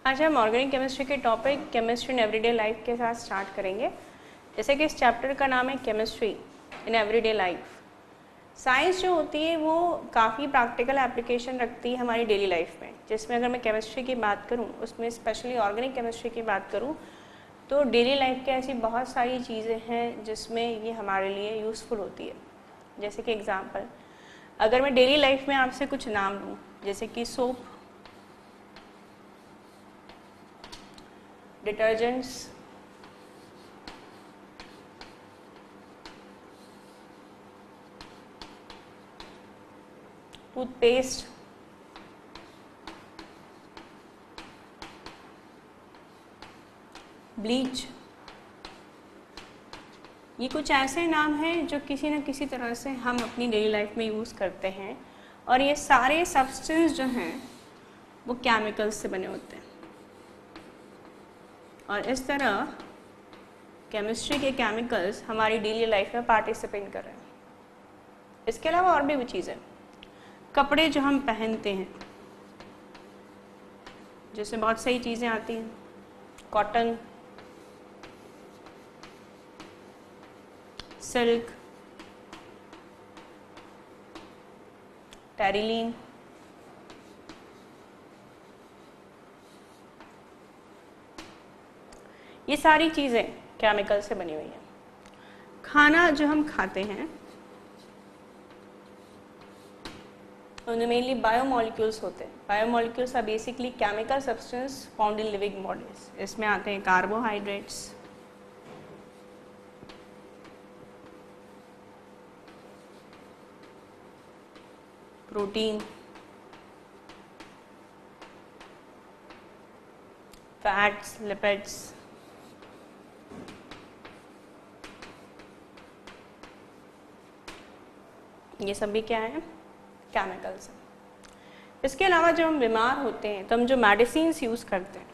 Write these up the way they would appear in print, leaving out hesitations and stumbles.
आज हम organic chemistry के topic chemistry in everyday life के साथ स्टार्ट करेंगे। जैसे कि इस चैप्टर का नाम है chemistry in everyday life. Science जो होती है वो काफ़ी प्रैक्टिकल एप्लीकेशन रखती है हमारी डेली लाइफ में, जिसमें अगर मैं केमिस्ट्री की बात करूँ, उसमें स्पेशली ऑर्गेनिक केमिस्ट्री की बात करूँ तो डेली लाइफ की ऐसी बहुत सारी चीज़ें हैं जिसमें ये हमारे लिए यूज़फुल होती है। जैसे कि एग्ज़ाम्पल, अगर मैं डेली लाइफ में आपसे कुछ नाम लूँ, जैसे कि सोप, डिटर्जेंट्स, टूथपेस्ट, ब्लीच, ये कुछ ऐसे नाम हैं जो किसी न किसी तरह से हम अपनी डेली लाइफ में यूज़ करते हैं। और ये सारे सब्सटेंस जो हैं वो केमिकल्स से बने होते हैं। और इस तरह केमिस्ट्री के केमिकल्स हमारी डेली लाइफ में पार्टिसिपेट कर रहे हैं। इसके अलावा और भी चीज़ें, कपड़े जो हम पहनते हैं, जैसे बहुत सही चीज़ें आती हैं, कॉटन, सिल्क, टेरिलीन, ये सारी चीज़ें केमिकल से बनी हुई हैं। खाना जो हम खाते हैं उनमें मेनली बायोमोलिक्यूल्स होते हैं। Biomolecules are basically chemical substance found in living bodies. इसमें आते हैं कार्बोहाइड्रेट्स, प्रोटीन, फैट्स, लिपिड्स, ये सब भी क्या है, केमिकल्स हैं। इसके अलावा जब हम बीमार होते हैं तो हम जो मेडिसिन्स यूज़ करते हैं,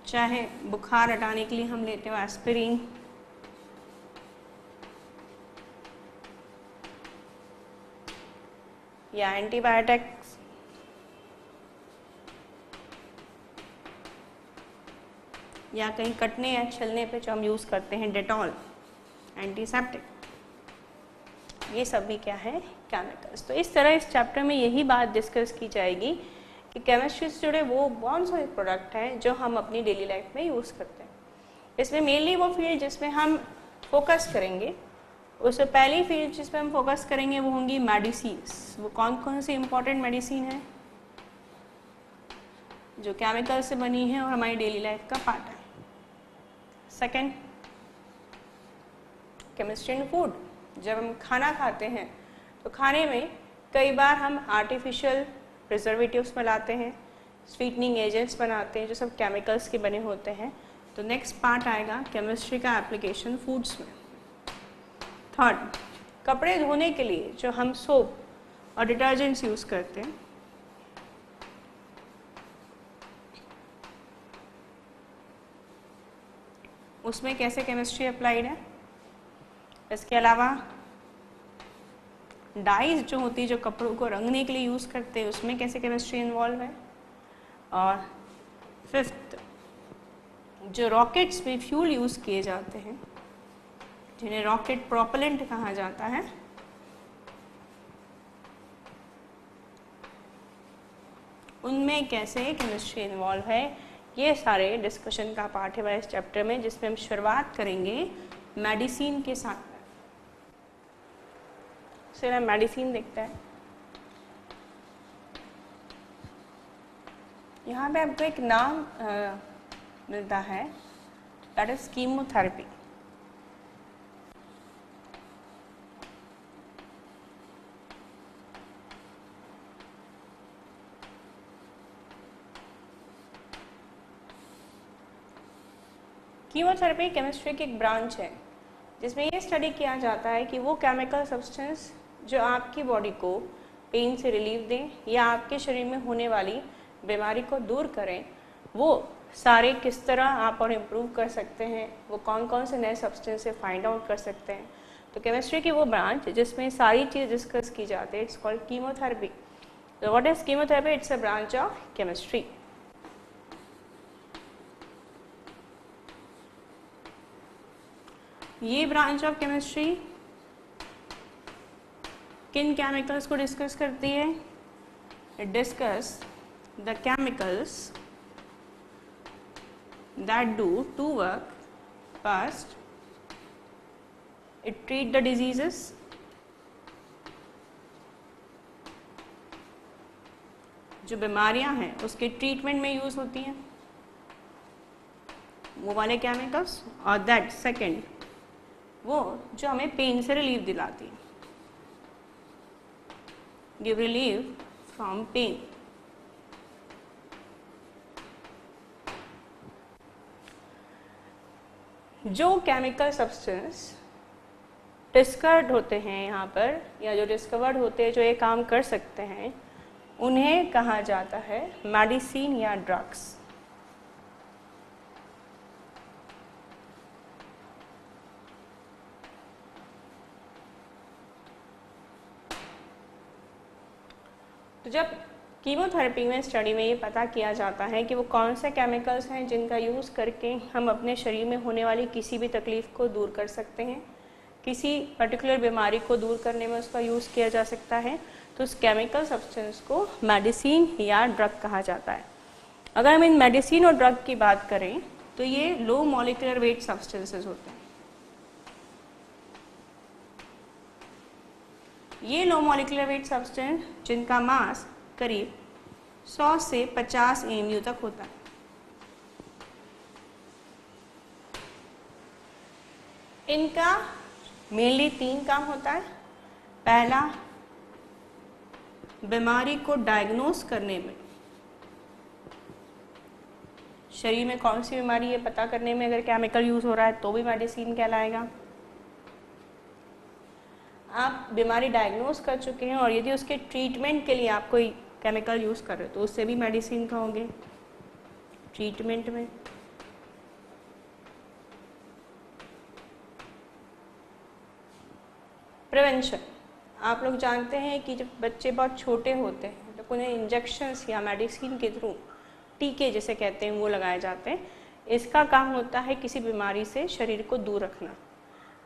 चाहे बुखार हटाने के लिए हम लेते हो एस्पिरिन, या एंटीबायोटिक्स, या कहीं कटने या छिलने पे जो हम यूज़ करते हैं डेटॉल, एंटीसेप्टिक, ये सब भी क्या है, केमिकल्स। तो इस तरह इस चैप्टर में यही बात डिस्कस की जाएगी कि केमिस्ट्री से जुड़े वो कौन से प्रोडक्ट हैं जो हम अपनी डेली लाइफ में यूज़ करते हैं। इसमें मेनली वो फील्ड जिसमें हम फोकस करेंगे, उससे पहली फील्ड जिसमें हम फोकस करेंगे वो होंगी मेडिसिन्स। वो कौन कौन सी इंपॉर्टेंट मेडिसिन है जो केमिकल से बनी है और हमारी डेली लाइफ का पार्ट है। Second, chemistry in food. जब हम खाना खाते हैं तो खाने में कई बार हम आर्टिफिशियल प्रिजर्वेटिव्स मिलाते हैं, स्वीटनिंग एजेंट्स बनाते हैं जो सब केमिकल्स के बने होते हैं। तो नेक्स्ट पार्ट आएगा केमिस्ट्री का एप्लीकेशन फूड्स में। थर्ड, कपड़े धोने के लिए जो हम सोप और डिटर्जेंट्स यूज़ करते हैं, उसमें कैसे केमिस्ट्री अप्लाइड है। इसके अलावा डाइज जो होती है जो कपड़ों को रंगने के लिए यूज़ करते हैं, उसमें कैसे केमिस्ट्री इन्वॉल्व है। और फिफ्थ, जो रॉकेट्स में फ्यूल यूज़ किए जाते हैं, जिन्हें रॉकेट प्रोपेलेंट कहा जाता है, उनमें कैसे केमिस्ट्री इन्वॉल्व है। ये सारे डिस्कशन का पार्ट है इस चैप्टर में, जिसमें हम शुरुआत करेंगे मेडिसिन के साथ। चलिए मेडिसिन देखते हैं। यहाँ पे आपको एक नाम मिलता है, that is chemotherapy. Chemotherapy chemistry की एक ब्रांच है जिसमें ये स्टडी किया जाता है कि वो केमिकल सब्सटेंस जो आपकी बॉडी को पेन से रिलीफ दें या आपके शरीर में होने वाली बीमारी को दूर करें, वो सारे किस तरह आप और इम्प्रूव कर सकते हैं, वो कौन कौन से नए सब्सटेंस से फाइंड आउट कर सकते हैं। तो केमिस्ट्री की वो ब्रांच जिसमें सारी चीज़ डिस्कस की जाती है, it's called chemotherapy. So what is chemotherapy? It's a branch of chemistry. ये ब्रांच ऑफ केमिस्ट्री किन केमिकल्स को डिस्कस करती है? It discuss the chemicals that do to work. First, it treat the diseases. जो बीमारियां हैं उसके ट्रीटमेंट में यूज होती हैं वो वाले केमिकल्स. और दैट सेकंड, वो जो हमें पेन से रिलीफ दिलाती है, गिव रिलीफ फ्रॉम पेन. जो केमिकल सब्सटेंस डिस्कवर्ड होते हैं यहाँ पर, या जो डिस्कवर्ड होते हैं जो ये काम कर सकते हैं, उन्हें कहा जाता है मेडिसिन या ड्रग्स. तो जब कीमोथेरेपी में स्टडी में ये पता किया जाता है कि वो कौन से केमिकल्स हैं जिनका यूज़ करके हम अपने शरीर में होने वाली किसी भी तकलीफ़ को दूर कर सकते हैं, किसी पर्टिकुलर बीमारी को दूर करने में उसका यूज़ किया जा सकता है, तो उस केमिकल सब्सटेंस को मेडिसिन या ड्रग कहा जाता है. अगर हम इन मेडिसिन और ड्रग की बात करें तो ये लो मॉलिक्यूलर वेट सब्सटेंसेस होते हैं. ये लो मॉलिक्यूलर वेट सब्सटेंस जिनका मास करीब 100 से 50 AMU तक होता है. इनका मेनली 3 काम होता है. पहला, बीमारी को डायग्नोस करने में, शरीर में कौन सी बीमारी है पता करने में अगर केमिकल यूज हो रहा है तो भी मेडिसिन कहलाएगा. आप बीमारी डायग्नोस कर चुके हैं और यदि उसके ट्रीटमेंट के लिए आप कोई केमिकल यूज कर रहे हो तो उससे भी मेडिसिन कहोगे ट्रीटमेंट में. प्रिवेंशन, आप लोग जानते हैं कि जब बच्चे बहुत छोटे होते हैं तो उन्हें इंजेक्शंस या मेडिसिन के थ्रू, टीके जिसे कहते हैं, वो लगाए जाते हैं. इसका काम होता है किसी बीमारी से शरीर को दूर रखना,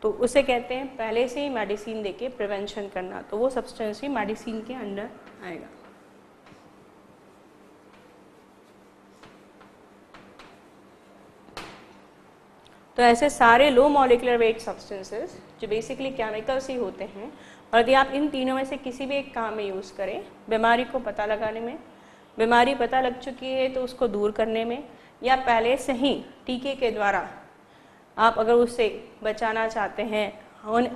तो उसे कहते हैं पहले से ही मेडिसिन देके प्रिवेंशन करना. तो वो सब्सटेंस ही मेडिसिन के अंडर आएगा. तो ऐसे सारे लो मॉलिक्यूलर वेट सब्सटेंसेस जो बेसिकली केमिकल्स ही होते हैं, और यदि आप इन तीनों में से किसी भी एक काम में यूज़ करें, बीमारी को पता लगाने में, बीमारी पता लग चुकी है तो उसको दूर करने में, या पहले से ही टीके के द्वारा आप अगर उससे बचाना चाहते हैं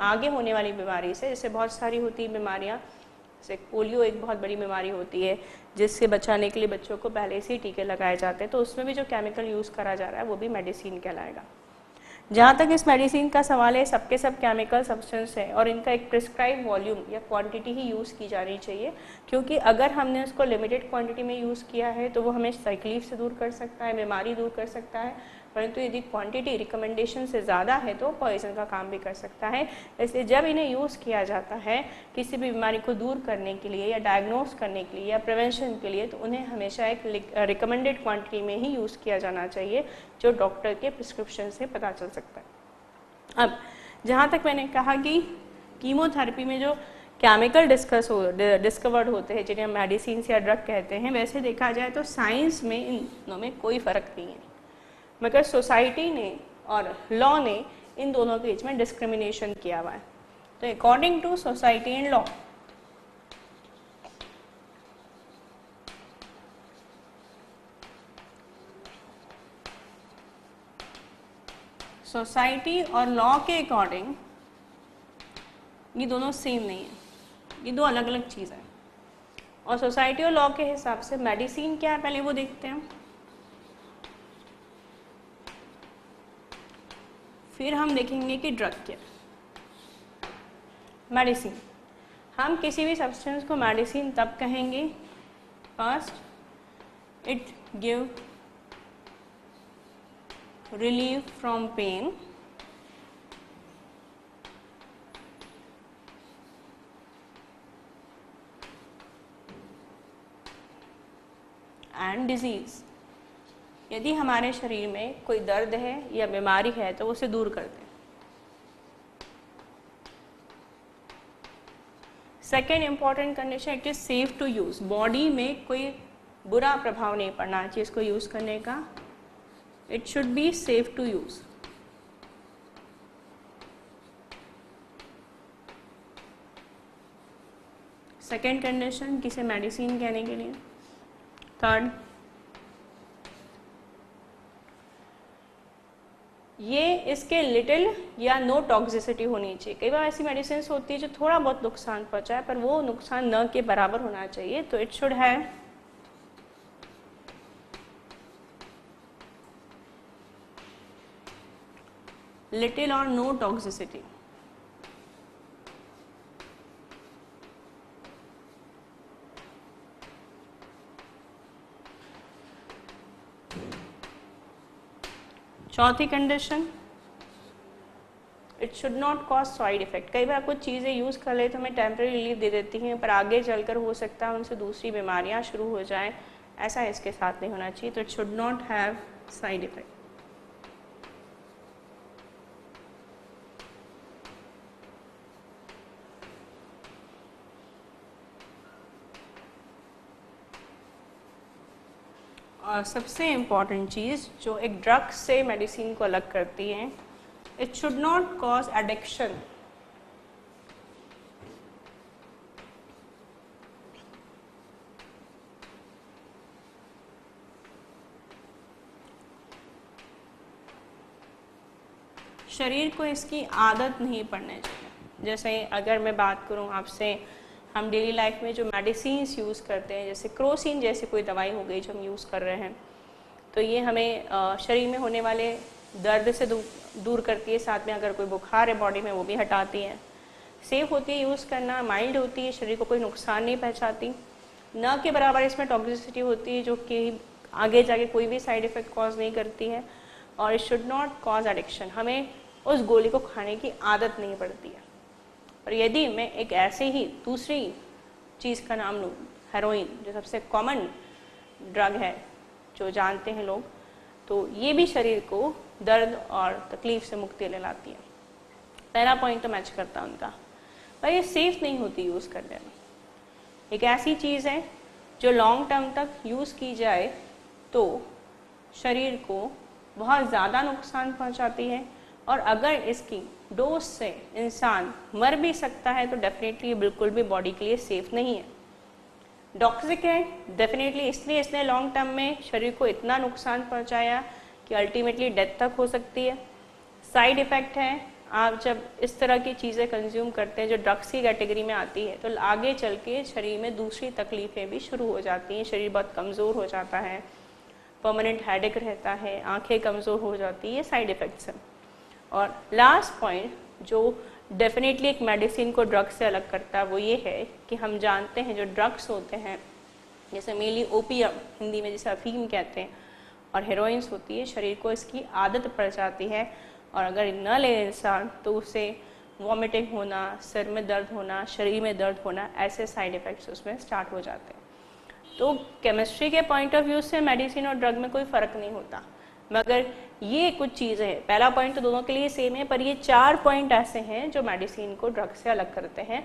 आगे होने वाली बीमारी से, जैसे बहुत सारी होती हैं बीमारियाँ, जैसे पोलियो एक बहुत बड़ी बीमारी होती है जिससे बचाने के लिए बच्चों को पहले से ही टीके लगाए जाते हैं, तो उसमें भी जो केमिकल यूज़ करा जा रहा है वो भी मेडिसिन कहलाएगा. जहाँ तक इस मेडिसिन का सवाल है, सबके सब केमिकल सब्सटेंस है और इनका एक प्रिस्क्राइब वॉल्यूम या क्वांटिटी ही यूज़ की जानी चाहिए, क्योंकि अगर हमने उसको लिमिटेड क्वांटिटी में यूज़ किया है तो वो हमें तकलीफ से दूर कर सकता है, बीमारी दूर कर सकता है, परंतु यदि क्वांटिटी रिकमेंडेशन से ज़्यादा है तो पॉइजन का काम भी कर सकता है. इसलिए जब इन्हें यूज़ किया जाता है किसी भी बीमारी को दूर करने के लिए या डायग्नोस करने के लिए या प्रिवेंशन के लिए, तो उन्हें हमेशा एक रिकमेंडेड क्वांटिटी में ही यूज़ किया जाना चाहिए जो डॉक्टर के प्रिस्क्रिप्शन से पता चल सकता है. अब जहाँ तक मैंने कहा कि कीमोथेरेपी में जो केमिकल डिस्कवर्ड होते हैं जिन्हें हम मेडिसिन या ड्रग कहते हैं, वैसे देखा जाए तो साइंस में इन दोनों में कोई फ़र्क नहीं है, मगर सोसाइटी ने और लॉ ने इन दोनों के बीच में डिस्क्रिमिनेशन किया हुआ है. तो according to society and law, society और लॉ के अकॉर्डिंग ये दोनों सेम नहीं है, ये दो अलग अलग चीज़ है. और सोसाइटी और लॉ के हिसाब से मेडिसिन क्या है पहले वो देखते हैं, फिर हम देखेंगे कि ड्रग क्या है. मेडिसिन, हम किसी भी सब्सटेंस को मेडिसिन तब कहेंगे first it give relief from pain, disease, यदि हमारे शरीर में कोई दर्द है या बीमारी है तो उसे दूर कर दें। Second important condition, it is safe to use, body में कोई बुरा प्रभाव नहीं पड़ना चाहिए इसको यूज़ करने का, it should be safe to use. Second condition किसे मेडिसिन कहने के लिए। थर्ड, ये इसके लिटिल या नो टॉक्सिसिटी होनी चाहिए। कई बार ऐसी मेडिसिन होती है जो थोड़ा बहुत नुकसान पहुंचाए, पर वो नुकसान न के बराबर होना चाहिए, तो इट शुड हैव लिटिल और नो टॉक्सिसिटी। चौथी condition, it should not cause side effect. कई बार कुछ चीज़ें यूज़ कर ले तो हमें टेम्परेरी रिलीफ दे देती हैं, पर आगे चलकर हो सकता है उनसे दूसरी बीमारियां शुरू हो जाएं, ऐसा इसके साथ नहीं होना चाहिए, तो it should not have side effect. और सबसे इम्पॉर्टेंट चीज़ जो एक ड्रग से मेडिसिन को अलग करती है, it should not cause addiction. शरीर को इसकी आदत नहीं पड़नी चाहिए। जैसे अगर मैं बात करूं आपसे, हम डेली लाइफ में जो मेडिसिन्स यूज़ करते हैं, जैसे क्रोसिन जैसे कोई दवाई हो गई जो हम यूज़ कर रहे हैं, तो ये हमें शरीर में होने वाले दर्द से दूर करती है, साथ में अगर कोई बुखार है बॉडी में वो भी हटाती है। सेफ होती है यूज़ करना, माइल्ड होती है, शरीर को कोई नुकसान नहीं पहुँचाती, न के बराबर इसमें टॉक्सिसिटी होती है जो कि आगे जाके कोई भी साइड इफ़ेक्ट कॉज नहीं करती है, और it should not cause addiction. हमें उस गोली को खाने की आदत नहीं पड़ती है। और यदि मैं एक ऐसे ही दूसरी चीज़ का नाम लूँ, हेरोइन, जो सबसे कॉमन ड्रग है जो जानते हैं लोग, तो ये भी शरीर को दर्द और तकलीफ से मुक्ति दिलाती है। पहला पॉइंट तो मैच करता है उनका, पर ये सेफ नहीं होती यूज़ करने में। एक ऐसी चीज़ है जो लॉन्ग टर्म तक यूज़ की जाए तो शरीर को बहुत ज़्यादा नुकसान पहुंचाती है, और अगर इसकी डोज से इंसान मर भी सकता है तो डेफिनेटली बिल्कुल भी बॉडी के लिए सेफ नहीं है। टॉक्सिक है डेफिनेटली, इसलिए इसने लॉन्ग टर्म में शरीर को इतना नुकसान पहुंचाया कि अल्टीमेटली डेथ तक हो सकती है। साइड इफ़ेक्ट है, आप जब इस तरह की चीज़ें कंज्यूम करते हैं जो ड्रग्स की कैटेगरी में आती है, तो आगे चल के शरीर में दूसरी तकलीफ़ें भी शुरू हो जाती हैं। शरीर बहुत कमज़ोर हो जाता है, परमानेंट हेडेक रहता है, आंखें कमज़ोर हो जाती है, ये साइड इफ़ेक्ट्स हैं। और लास्ट पॉइंट जो डेफिनेटली एक मेडिसिन को ड्रग से अलग करता है वो ये है कि हम जानते हैं जो ड्रग्स होते हैं, जैसे मेनली ओपियम, हिंदी में जिसे अफीम कहते हैं, और हेरोइंस होती है, शरीर को इसकी आदत पड़ जाती है, और अगर न ले इंसान तो उसे वॉमिटिंग होना, सिर में दर्द होना, शरीर में दर्द होना, ऐसे साइड इफ़ेक्ट्स उसमें स्टार्ट हो जाते हैं। तो केमिस्ट्री के पॉइंट ऑफ व्यू से मेडिसिन और ड्रग में कोई फ़र्क नहीं होता, मगर ये कुछ चीज़ें हैं। पहला पॉइंट तो दोनों के लिए सेम है, पर ये 4 पॉइंट ऐसे हैं जो मेडिसिन को ड्रग से अलग करते हैं।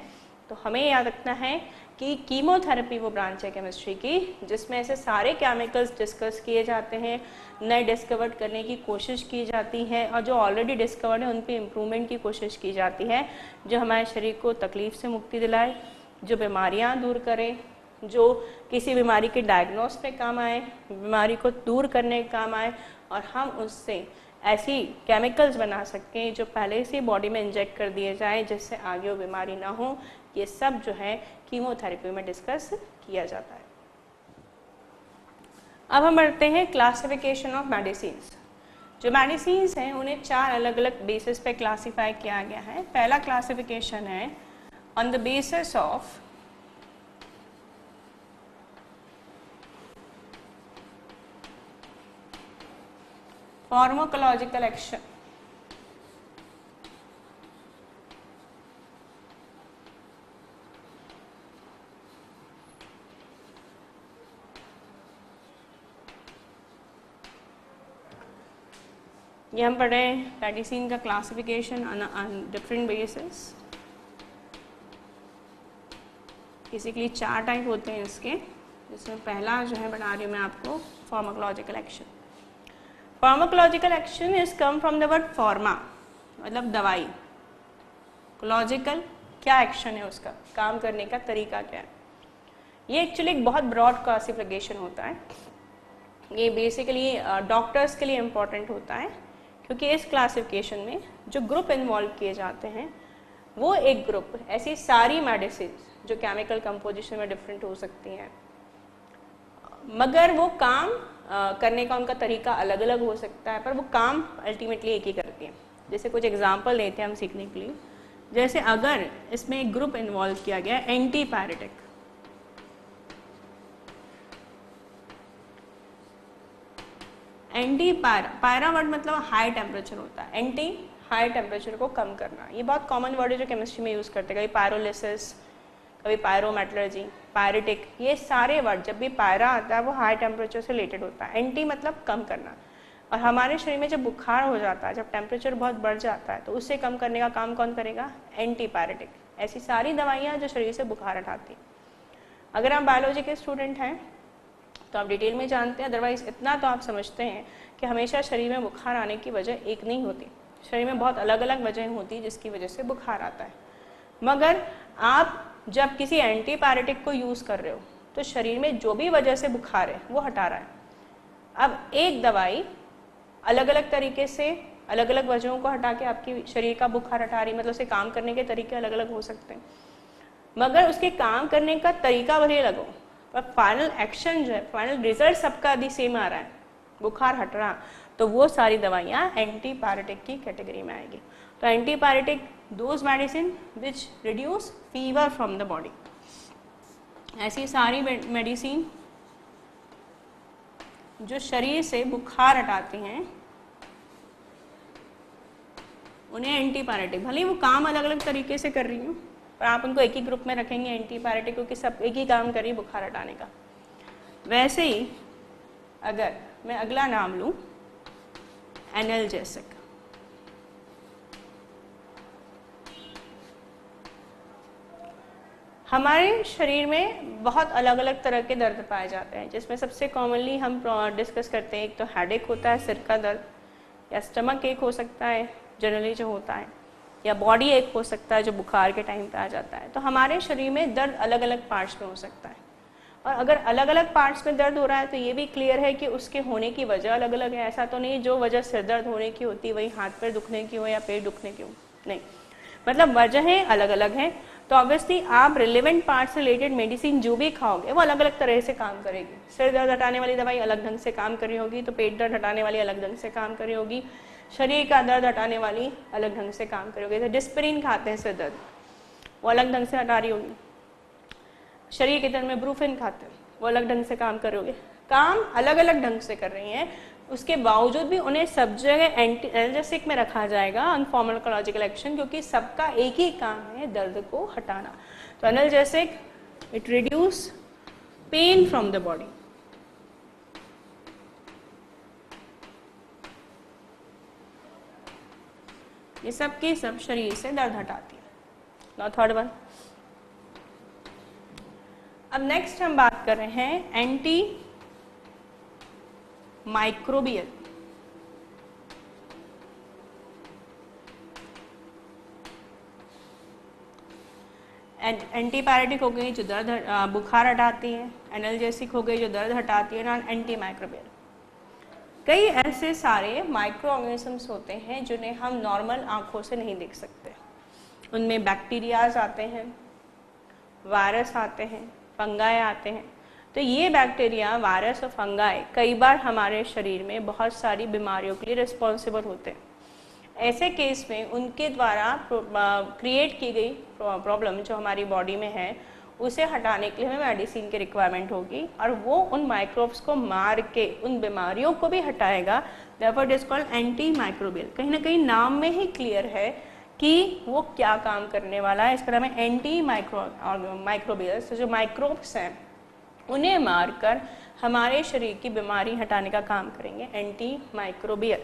तो हमें याद रखना है कि कीमोथेरेपी वो ब्रांच है केमिस्ट्री की जिसमें ऐसे सारे केमिकल्स डिस्कस किए जाते हैं, नए डिस्कवर करने की कोशिश की जाती है, और जो ऑलरेडी डिस्कवर्ड है उन पे इम्प्रूवमेंट की कोशिश की जाती है, जो हमारे शरीर को तकलीफ से मुक्ति दिलाए, जो बीमारियाँ दूर करे, जो किसी बीमारी के डायग्नोस पे काम आए, बीमारी को दूर करने के काम आए, और हम उससे ऐसी केमिकल्स बना सकें जो पहले से बॉडी में इंजेक्ट कर दिए जाए जिससे आगे वो बीमारी ना हो। ये सब जो है कीमोथेरेपी में डिस्कस किया जाता है। अब हम बढ़ते हैं क्लासिफिकेशन ऑफ मेडिसिन्स। जो मेडिसिन्स हैं उन्हें 4 अलग अलग बेसिस पे क्लासीफाई किया गया है। पहला क्लासिफिकेशन है on the basis of pharmacological action. ये हम पढ़े मेडिसिन का classification on different basis. Basically 4 type होते हैं इसके, जिसमें पहला जो है बता रही हूँ मैं आपको pharmacological action. Pharmacological action is come from the word pharma, मतलब दवाई। लॉजिकल क्या एक्शन है, उसका काम करने का तरीका क्या है। ये एक्चुअली एक बहुत ब्रॉड क्लासिफिकेशन होता है। ये बेसिकली डॉक्टर्स के लिए इम्पॉर्टेंट होता है, क्योंकि इस क्लासिफिकेशन में जो ग्रुप इन्वॉल्व किए जाते हैं वो एक ग्रुप ऐसी सारी मेडिसिन जो केमिकल कंपोजिशन में डिफरेंट हो सकती हैं, मगर वो काम करने का उनका तरीका अलग अलग हो सकता है, पर वो काम अल्टीमेटली एक ही करती हैं। जैसे कुछ एग्जांपल लेते हैं हम सीखने के लिए। जैसे अगर इसमें एक ग्रुप इन्वॉल्व किया गया एंटीपायरेटिक, पायरा वर्ड मतलब हाई टेम्परेचर होता है। एंटी हाई टेम्परेचर को कम करना, ये बहुत कॉमन वर्ड है जो केमिस्ट्री में यूज़ करते हैं। कभी पायरोलिसिस, कभी पायरोमेटलर्जी, पायरेटिक, ये सारे वर्ड जब भी पायरा आता है वो हाई टेम्परेचर से रिलेटेड होता है। एंटी मतलब कम करना। और हमारे शरीर में जब बुखार हो जाता है, जब टेम्परेचर बहुत बढ़ जाता है, तो उससे कम करने का काम कौन करेगा? एंटीपायरेटिक। ऐसी सारी दवाइयाँ जो शरीर से बुखार हटाती हैं। अगर आप बायोलॉजी के स्टूडेंट हैं तो आप डिटेल में जानते हैं, अदरवाइज इतना तो आप समझते हैं कि हमेशा शरीर में बुखार आने की वजह एक नहीं होती। शरीर में बहुत अलग अलग वजह होती है जिसकी वजह से बुखार आता है। मगर आप जब किसी एंटीपायरेटिक को यूज़ कर रहे हो तो शरीर में जो भी वजह से बुखार है वो हटा रहा है। अब एक दवाई अलग अलग तरीके से अलग अलग वजहों को हटा के आपकी शरीर का बुखार हटा रही, मतलब उसे काम करने के तरीके अलग अलग हो सकते हैं, मगर उसके काम करने का तरीका भले अलग हो, पर फाइनल एक्शन जो है, फाइनल रिजल्ट सबका यदि सेम आ रहा है, बुखार हट रहा, तो वो सारी दवाइयाँ एंटीपायरेटिक की कैटेगरी में आएगी। तो antipyretic those medicine which reduce fever from the body. ऐसी सारी मेडिसिन जो शरीर से बुखार हटाती हैं उन्हें एंटीपायरेटिक, भले ही वो काम अलग अलग तरीके से कर रही हूँ, पर आप उनको एक ही ग्रुप में रखेंगे एंटीपायरेटिक, क्योंकि सब एक ही काम कर रही है बुखार हटाने का। वैसे ही अगर मैं अगला नाम लूँ एनाल्जेसिक, हमारे शरीर में बहुत अलग अलग तरह के दर्द पाए जाते हैं, जिसमें सबसे कॉमनली हम डिस्कस करते हैं, एक तो हेडेक होता है, सिर का दर्द, या स्टमक एक हो सकता है जनरली जो होता है, या बॉडी एक हो सकता है जो बुखार के टाइम पे आ जाता है। तो हमारे शरीर में दर्द अलग अलग पार्ट्स में हो सकता है, और अगर अलग अलग पार्ट्स में दर्द हो रहा है तो ये भी क्लियर है कि उसके होने की वजह अलग अलग है। ऐसा तो नहीं जो वजह सिर दर्द होने की होती वही हाथ पैर दुखने की हो या पेट दुखने की हो, नहीं, मतलब वजहें अलग अलग हैं। तो ऑब्वियसली आप रिलेवेंट पार्ट से रिलेटेड मेडिसिन जो भी खाओगे वो अलग अलग तरह से काम करेगी। सिर दर्द हटाने वाली दवाई अलग ढंग से काम कर रही होगी, तो पेट दर्द हटाने वाली अलग ढंग से काम कर रही होगी, शरीर का दर्द हटाने वाली अलग ढंग से काम कर रही होगी। जैसे डिस्पेरिन खाते हैं सिर दर्द, वो अलग ढंग से हटा रही होगी। शरीर के दर्द में ब्रूफिन खाते हैं, वो अलग ढंग से काम कर रही होगी। काम अलग अलग ढंग से कर रही हैं, उसके बावजूद भी उन्हें सब जगह एनाल्जेसिक में रखा जाएगा ऑन फार्माकोलॉजिकल एक्शन, क्योंकि सबका एक ही काम है दर्द को हटाना। तो analgesic it reduce pain from the body. ये सब के सब शरीर से दर्द हटाती है। नाउ थर्ड वन, अब नेक्स्ट हम बात कर रहे हैं एंटी माइक्रोबियल। एंटीपायरेटिक हो गई जो दर्द बुखार हटाती है, एनाल्जेसिक हो गई जो दर्द हटाती है, नॉन एंटी माइक्रोबियल। कई ऐसे सारे माइक्रो ऑर्गेनिजम्स होते हैं जिन्हें हम नॉर्मल आंखों से नहीं देख सकते। उनमें बैक्टीरियाज आते हैं, वायरस आते हैं, फंगाई आते हैं। तो ये बैक्टीरिया, वायरस और फंगाई कई बार हमारे शरीर में बहुत सारी बीमारियों के लिए रिस्पॉन्सिबल होते हैं। ऐसे केस में उनके द्वारा क्रिएट की गई प्रॉब्लम जो हमारी बॉडी में है उसे हटाने के लिए हमें मेडिसिन की रिक्वायरमेंट होगी, और वो उन माइक्रोब्स को मार के उन बीमारियों को भी हटाएगा। Therefore it is called anti microbial. कहीं ना कहीं नाम में ही क्लियर है कि वो क्या काम करने वाला है। इसका नाम है एंटी माइक्रोबियल। तो जो माइक्रोब्स हैं उन्हें मारकर हमारे शरीर की बीमारी हटाने का काम करेंगे एंटी माइक्रोबियल।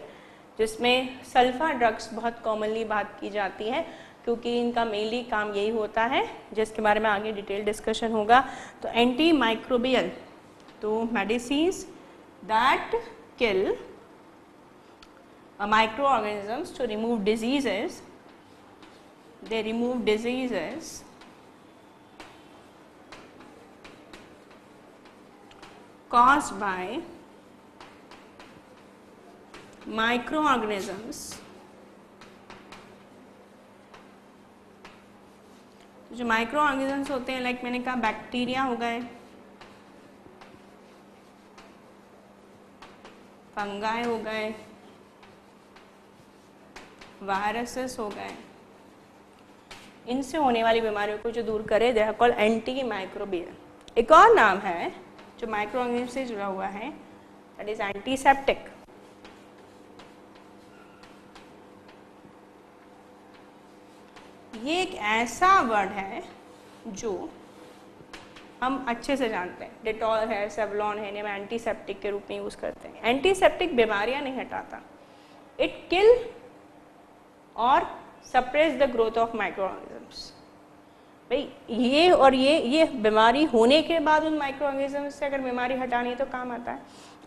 जिसमें सल्फा ड्रग्स बहुत कॉमनली बात की जाती है क्योंकि इनका मेनली काम यही होता है, जिसके बारे में आगे डिटेल डिस्कशन होगा। तो एंटी माइक्रोबियल, तो medicines that kill microorganisms to remove diseases, they remove diseases caused by microorganisms, जो माइक्रो ऑर्गेनिजम्स होते हैं, लाइक मैंने कहा बैक्टीरिया हो गए, फंगाई हो गए, वायरसेस हो गए, इनसे होने वाली बीमारियों को जो दूर करे, they are called anti microbial. एक और नाम है जो माइक्रो ऑर्गेनिज्म से जुड़ा हुआ है, दैट इज एंटीसेप्टिक। ये एक ऐसा वर्ड है जो हम अच्छे से जानते हैं, डेटॉल है, सेवलॉन है, इन्हें हम एंटीसेप्टिक के रूप में यूज करते हैं। एंटीसेप्टिक बीमारियां नहीं हटाता, इट किल और suppress the growth of micro organisms. भाई ये और ये बीमारी होने के बाद उन माइक्रो ऑर्गेनिजम्स से अगर बीमारी हटानी है तो काम आता है।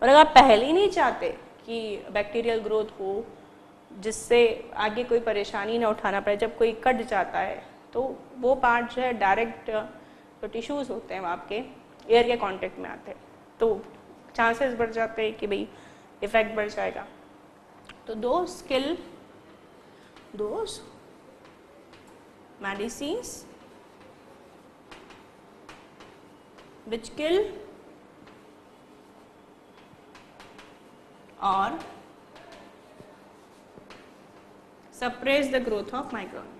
और अगर आप पहले ही नहीं चाहते कि बैक्टीरियल ग्रोथ हो जिससे आगे कोई परेशानी ना उठाना पड़े, जब कोई कट जाता है तो वो पार्ट जो है डायरेक्ट जो टिश्यूज़ होते हैं वो आपके एयर के कांटेक्ट में आते हैं, तो चांसेस बढ़ जाते हैं कि भाई इफेक्ट बढ़ जाएगा। तो those medicines which kill or suppress the growth of microorganisms.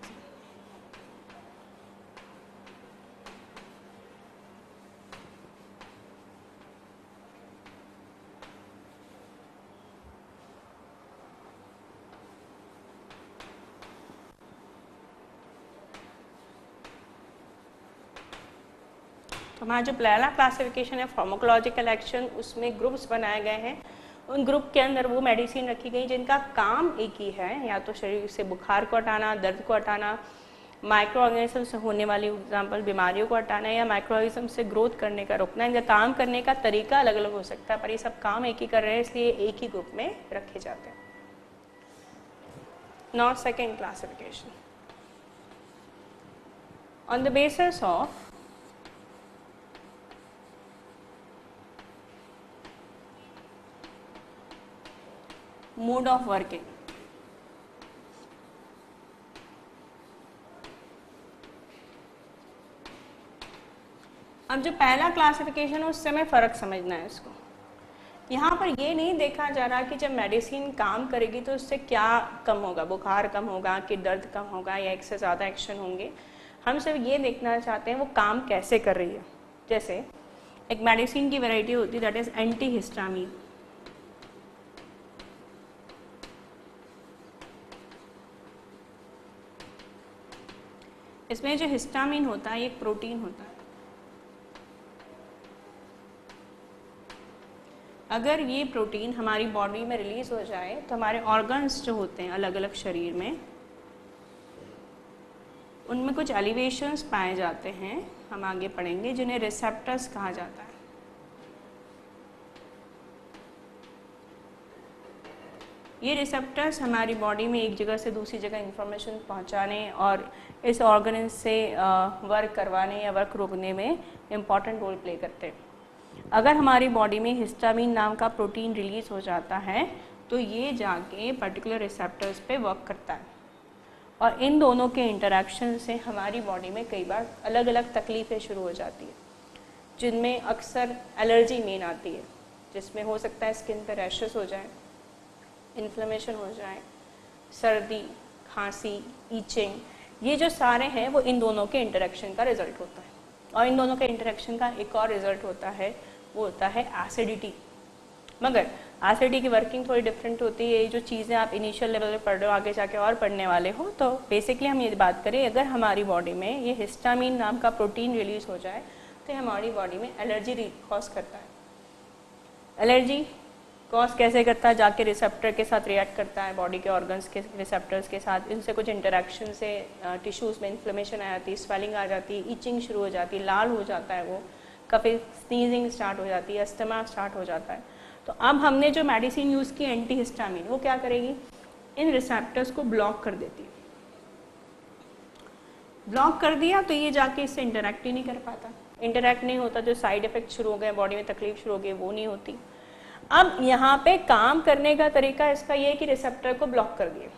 तो हमारा जो पहला क्लासिफिकेशन है फार्माकोलॉजिकल एक्शन, उसमें ग्रुप्स बनाए गए हैं। उन ग्रुप के अंदर वो मेडिसिन रखी गई जिनका काम एक ही है, या तो शरीर से बुखार को हटाना, दर्द को हटाना, माइक्रो ऑर्गेनिज्म से होने वाली एग्जाम्पल बीमारियों को हटाना, या माइक्रो ऑर्गेनिज्म से ग्रोथ करने का रोकना। इनका काम करने का तरीका अलग अलग हो सकता है, पर ये सब काम एक ही कर रहे हैं, इसलिए एक ही ग्रुप में रखे जाते हैं। Now second classification, on the basis of mode of working. अब जो पहला क्लासिफिकेशन है उससे हमें फ़र्क समझना है इसको। यहाँ पर ये नहीं देखा जा रहा कि जब मेडिसिन काम करेगी तो उससे क्या कम होगा, बुखार कम होगा कि दर्द कम होगा या एक से ज़्यादा एक्शन होंगे। हम सिर्फ ये देखना चाहते हैं वो काम कैसे कर रही है। जैसे एक मेडिसिन की वैरायटी होती है दैट इज़ एंटी हिस्टामिन। इसमें जो हिस्टामिन होता है एक प्रोटीन होता है। अगर ये प्रोटीन हमारी बॉडी में रिलीज हो जाए तो हमारे ऑर्गन्स जो होते हैं अलग अलग शरीर में, उनमें कुछ एलिवेशंस पाए जाते हैं, हम आगे पढ़ेंगे, जिन्हें रिसेप्टर्स कहा जाता है। ये रिसेप्टर्स हमारी बॉडी में एक जगह से दूसरी जगह इंफॉर्मेशन पहुंचाने और इस ऑर्गन से वर्क करवाने या वर्क रोकने में इम्पॉर्टेंट रोल प्ले करते हैं। अगर हमारी बॉडी में हिस्टामिन नाम का प्रोटीन रिलीज हो जाता है तो ये जाके पर्टिकुलर रिसेप्टर्स पे वर्क करता है, और इन दोनों के इंटरेक्शन से हमारी बॉडी में कई बार अलग अलग तकलीफ़ें शुरू हो जाती है, जिनमें अक्सर एलर्जी मेन आती है, जिसमें हो सकता है स्किन पे रैशेस हो जाए, इन्फ्लेमेशन हो जाए, सर्दी, खांसी, ईचिंग, ये जो सारे हैं वो इन दोनों के इंटरेक्शन का रिजल्ट होता है। और इन दोनों के इंटरेक्शन का एक और रिजल्ट होता है, वो होता है एसिडिटी। मगर एसिडिटी की वर्किंग थोड़ी डिफरेंट होती है। ये जो चीज़ें आप इनिशियल लेवल पे पढ़ रहे हो, आगे जाके और पढ़ने वाले हो, तो बेसिकली हम ये बात करें, अगर हमारी बॉडी में ये हिस्टामिन नाम का प्रोटीन रिलीज हो जाए तो हमारी बॉडी में एलर्जी कॉज करता है। एलर्जी कॉज कैसे करता है, जाके रिसेप्टर के साथ रिएक्ट करता है, बॉडी के ऑर्गन्स के रिसेप्टर्स के साथ, इनसे कुछ इंटरेक्शन से टिश्यूज़ में इन्फ्लेमेशन आ जाती है, स्वेलिंग आ जाती है, इचिंग शुरू हो जाती है, लाल हो जाता है वो, कभी स्नीजिंग स्टार्ट हो जाती है, अस्थमा स्टार्ट हो जाता है। तो अब हमने जो मेडिसिन यूज़ की एंटीहिस्टामिन, वो क्या करेगी, इन रिसेप्टर्स को ब्लॉक कर देती है। ब्लॉक कर दिया तो ये जाके इससे इंटरेक्ट ही नहीं कर पाता, इंटरेक्ट नहीं होता, जो साइड इफेक्ट शुरू हो गए, बॉडी में तकलीफ शुरू हो गई, वो नहीं होती। अब यहाँ पे काम करने का तरीका इसका ये है कि रिसेप्टर को ब्लॉक कर दिए,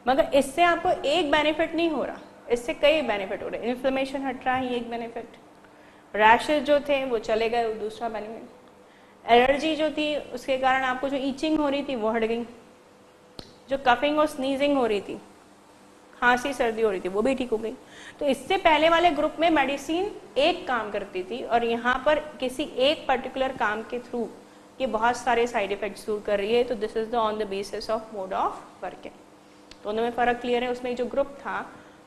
मगर इससे आपको एक बेनिफिट नहीं हो रहा, इससे कई बेनिफिट हो रहे। इन्फ्लेमेशन हट रहा है, ये एक बेनिफिट, रैशेज जो थे वो चले गए, वो दूसरा बेनिफिट, एलर्जी जो थी उसके कारण आपको जो ईचिंग हो रही थी वो हट गई, जो कफिंग और स्नीजिंग हो रही थी, खांसी सर्दी हो रही थी, वो भी ठीक हो गई। तो इससे पहले वाले ग्रुप में मेडिसिन एक काम करती थी और यहाँ पर किसी एक पर्टिकुलर काम के थ्रू ये बहुत सारे साइड इफेक्ट्स दूर कर रही है। तो this is the on the basis of mode of working. दोनों में फ़र्क क्लियर है। उसमें जो ग्रुप था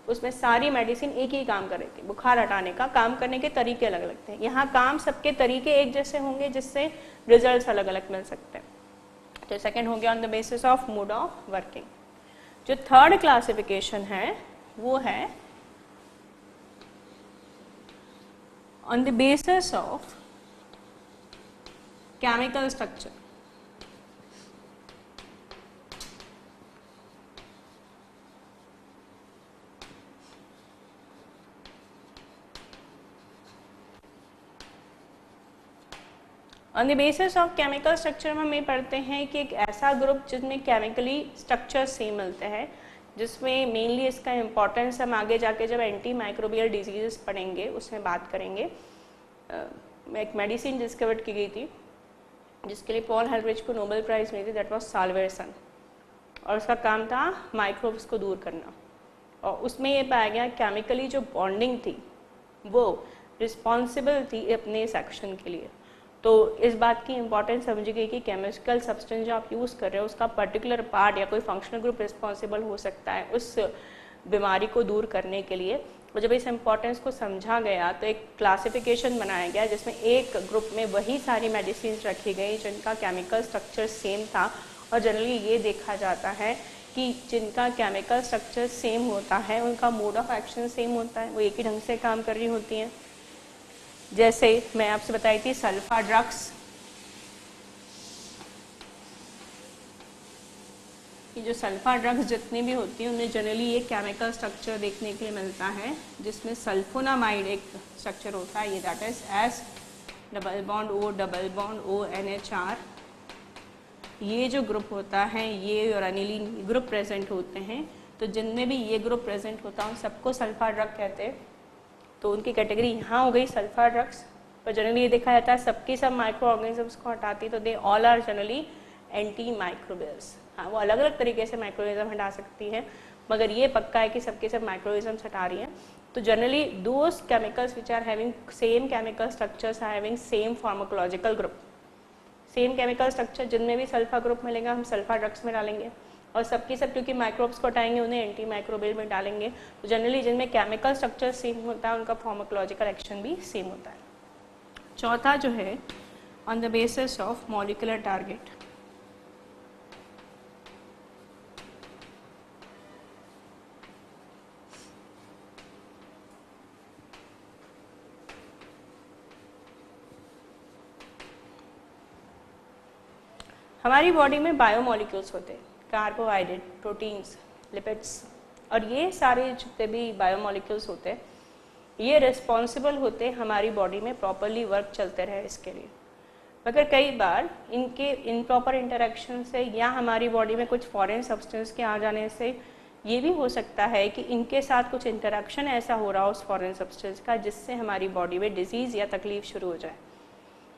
उसमें सारी मेडिसिन एक ही काम कर रही थी, बुखार हटाने का। काम करने के तरीके अलग अलग थे, यहाँ काम सबके तरीके एक जैसे होंगे जिससे रिजल्ट्स अलग अलग मिल सकते हैं। तो सेकेंड हो गया on the basis of mode of working. जो थर्ड क्लासिफिकेशन है वो है on the basis of chemical structure. On the basis of chemical structure में हम ये पढ़ते हैं कि एक ऐसा ग्रुप जिसमें केमिकली स्ट्रक्चर सेम मिलते हैं, जिसमें मेनली इसका इम्पोर्टेंस हम आगे जाके जब एंटी माइक्रोबियल डिजीज़ पढ़ेंगे उसमें बात करेंगे। एक मेडिसिन डिस्कवर की गई थी जिसके लिए पॉल हेलरिच को नोबेल प्राइज़ मिली थी, दैट वाज साल्वेसन, और उसका काम था माइक्रोब्स को दूर करना। और उसमें ये पाया गया केमिकली जो बॉन्डिंग थी वो रिस्पॉन्सिबल थी अपने इस एक्शन के लिए। तो इस बात की इंपॉर्टेंस समझी गई कि केमिकल सब्सटेंस जो आप यूज़ कर रहे हो उसका पर्टिकुलर पार्ट या कोई फंक्शनल ग्रुप रिस्पॉन्सिबल हो सकता है उस बीमारी को दूर करने के लिए। और जब इस इम्पॉर्टेंस को समझा गया तो एक क्लासिफिकेशन बनाया गया जिसमें एक ग्रुप में वही सारी मेडिसिन रखी गई जिनका केमिकल स्ट्रक्चर सेम था। और जनरली ये देखा जाता है कि जिनका केमिकल स्ट्रक्चर सेम होता है उनका मोड ऑफ एक्शन सेम होता है, वो एक ही ढंग से काम कर रही होती हैं। जैसे मैं आपसे बताई थी सल्फा ड्रग्स, ये जो सल्फा ड्रग्स जितनी भी होती हैं उनमें जनरली ये केमिकल स्ट्रक्चर देखने के लिए मिलता है जिसमें सल्फोनामाइड एक स्ट्रक्चर होता है, ये that is S double bond O double bond O NHR। ये जो ग्रुप होता है ये और अनिलीन ग्रुप प्रेजेंट होते हैं। तो जिनमें भी ये ग्रुप प्रेजेंट होता है उन सबको सल्फा ड्रग कहते हैं। तो उनकी कैटेगरी यहाँ हो गई सल्फा ड्रग्स। पर जनरली ये देखा जाता है सबकी सब माइक्रो ऑर्गेनिजम्स को हटाती, तो they all are generally anti microbials. हाँ, वो अलग अलग तरीके से माइक्रोनिज्म हटा सकती हैं, मगर ये पक्का है कि सबके सब माइक्रोनिज्म्स हटा रही हैं। तो generally those chemicals which are having same chemical structures are having same pharmacological group, same chemical structure. जिनमें भी सल्फा ग्रुप मिलेगा हम सल्फा ड्रग्स में डालेंगे, और सबकी सब क्योंकि माइक्रोब्स को हटाएंगे उन्हें एंटी माइक्रोबियल में डालेंगे। तो जनरली जिनमें केमिकल स्ट्रक्चर सेम होता है उनका फार्माकोलॉजिकल एक्शन भी सेम होता है। चौथा जो है on the basis of molecular target. हमारी बॉडी में बायोमोलिक्यूल्स होते हैं, कार्बोहाइड्रेट, प्रोटीन्स, लिपिड्स, और ये सारे जितने भी बायोमोलिक्यूल्स होते हैं ये रिस्पॉन्सिबल होते हैं हमारी बॉडी में प्रॉपरली वर्क चलते रहे इसके लिए। मगर कई बार इनके इनप्रॉपर इंटरेक्शन से या हमारी बॉडी में कुछ फॉरेन सब्सटेंस के आ जाने से ये भी हो सकता है कि इनके साथ कुछ इंटरेक्शन ऐसा हो रहा हो उस फॉरेन सब्सटेंस का जिससे हमारी बॉडी में डिजीज़ या तकलीफ शुरू हो जाए।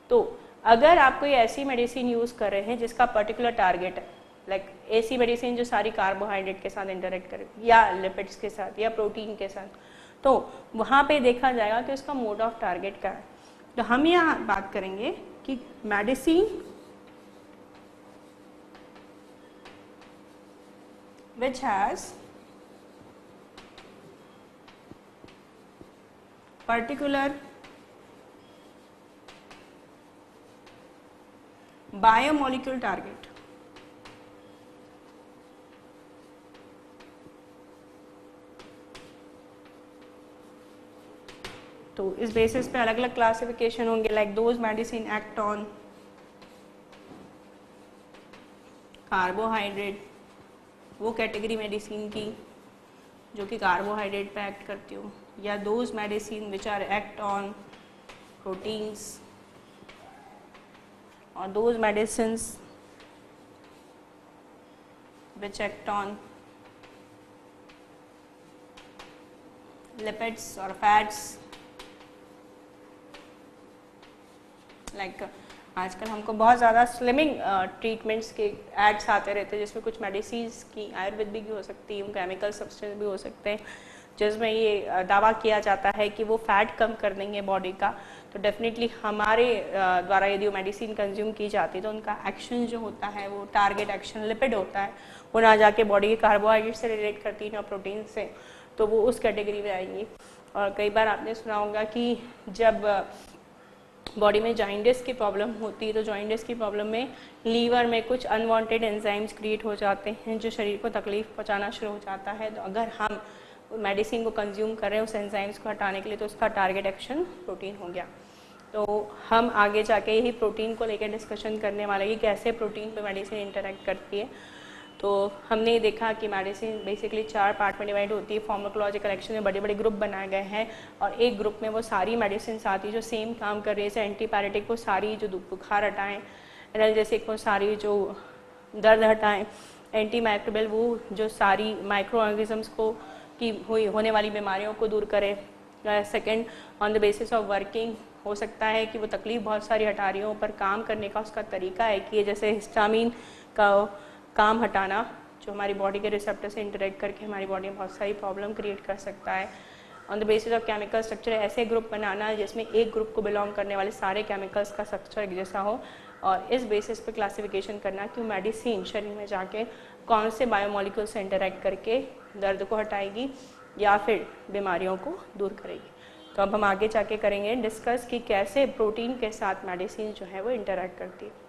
तो अगर आप कोई ऐसी मेडिसिन यूज़ कर रहे हैं जिसका पर्टिकुलर टारगेट है, लाइक ऐसी मेडिसिन जो सारी कार्बोहाइड्रेट के साथ इंटरेक्ट करे या लिपिड्स के साथ या प्रोटीन के साथ, तो वहाँ पे देखा जाएगा कि उसका मोड ऑफ टारगेट क्या है। तो हम यहाँ बात करेंगे कि medicine which has particular biomolecule target, तो इस बेसिस पे अलग अलग क्लासिफिकेशन होंगे, like those medicine act on carbohydrate, वो कैटेगरी मेडिसिन की जो कि कार्बोहाइड्रेट पे एक्ट करती हो, या those medicine which are act on proteins, और those medicines which act on lipids or fats, like आजकल हमको बहुत ज़्यादा स्लिमिंग ट्रीटमेंट्स के एड्स आते रहते हैं जिसमें कुछ मेडिसिन्स की आयुर्वेदिक भी हो सकती है, केमिकल सब्सटेंस भी हो सकते हैं, जिसमें ये दावा किया जाता है कि वो फैट कम कर देंगे बॉडी का। तो डेफिनेटली हमारे द्वारा यदि वो मेडिसिन कंज्यूम की जाती है तो उनका एक्शन जो होता है वो टारगेट एक्शन लिपिड होता है, वो ना जाके बॉडी के कार्बोहाइड्रेट से रिलेट करती है ना प्रोटीन से, तो वो उस कैटेगरी में आएंगी। और कई बार आपने सुना होगा कि जब बॉडी में जॉइंटिस की प्रॉब्लम होती है तो जॉइंटिस की प्रॉब्लम में लीवर में कुछ अनवांटेड एंजाइम्स क्रिएट हो जाते हैं जो शरीर को तकलीफ पहुंचाना शुरू हो जाता है। तो अगर हम मेडिसिन को कंज्यूम कर रहे हैं उस एंजाइम्स को हटाने के लिए तो उसका टारगेट एक्शन प्रोटीन हो गया। तो हम आगे जाके यही प्रोटीन को लेकर डिस्कशन करने वाले हैं कि कैसे प्रोटीन पे मेडिसिन इंटरेक्ट करती है। तो हमने देखा कि मेडिसिन बेसिकली 4 पार्ट में डिवाइड होती है। फार्माकोलॉजिकल एक्शन में बड़े बड़े ग्रुप बनाए गए हैं और एक ग्रुप में वो सारी मेडिसिन आती है जो सेम काम कर रही है, जैसे एंटीपायरेटिक वो सारी जो बुखार हटाएं, एनाल्जेसिक वो सारी जो दर्द हटाएं, एंटी माइक्रोबियल वो जो सारी माइक्रो ऑर्गेनिजम्स को की होने वाली बीमारियों को दूर करें। Second, on the basis of working हो सकता है कि वो तकलीफ बहुत सारी हटा रही हो पर काम करने का उसका तरीका है कि जैसे हिस्टामिन का काम हटाना जो हमारी बॉडी के रिसेप्टर से इंटरेक्ट करके हमारी बॉडी में बहुत सारी प्रॉब्लम क्रिएट कर सकता है। On the basis of chemical structure ऐसे ग्रुप बनाना जिसमें एक ग्रुप को बिलोंग करने वाले सारे केमिकल्स का स्ट्रक्चर एक जैसा हो और इस बेसिस पे क्लासिफिकेशन करना कि मेडिसिन शरीर में जाके कौन से बायोमोलिक्यूल से इंटरेक्ट करके दर्द को हटाएगी या फिर बीमारियों को दूर करेगी। तो अब हम आगे जाके करेंगे डिस्कस कि कैसे प्रोटीन के साथ मेडिसिन जो है वो इंटरेक्ट करती है।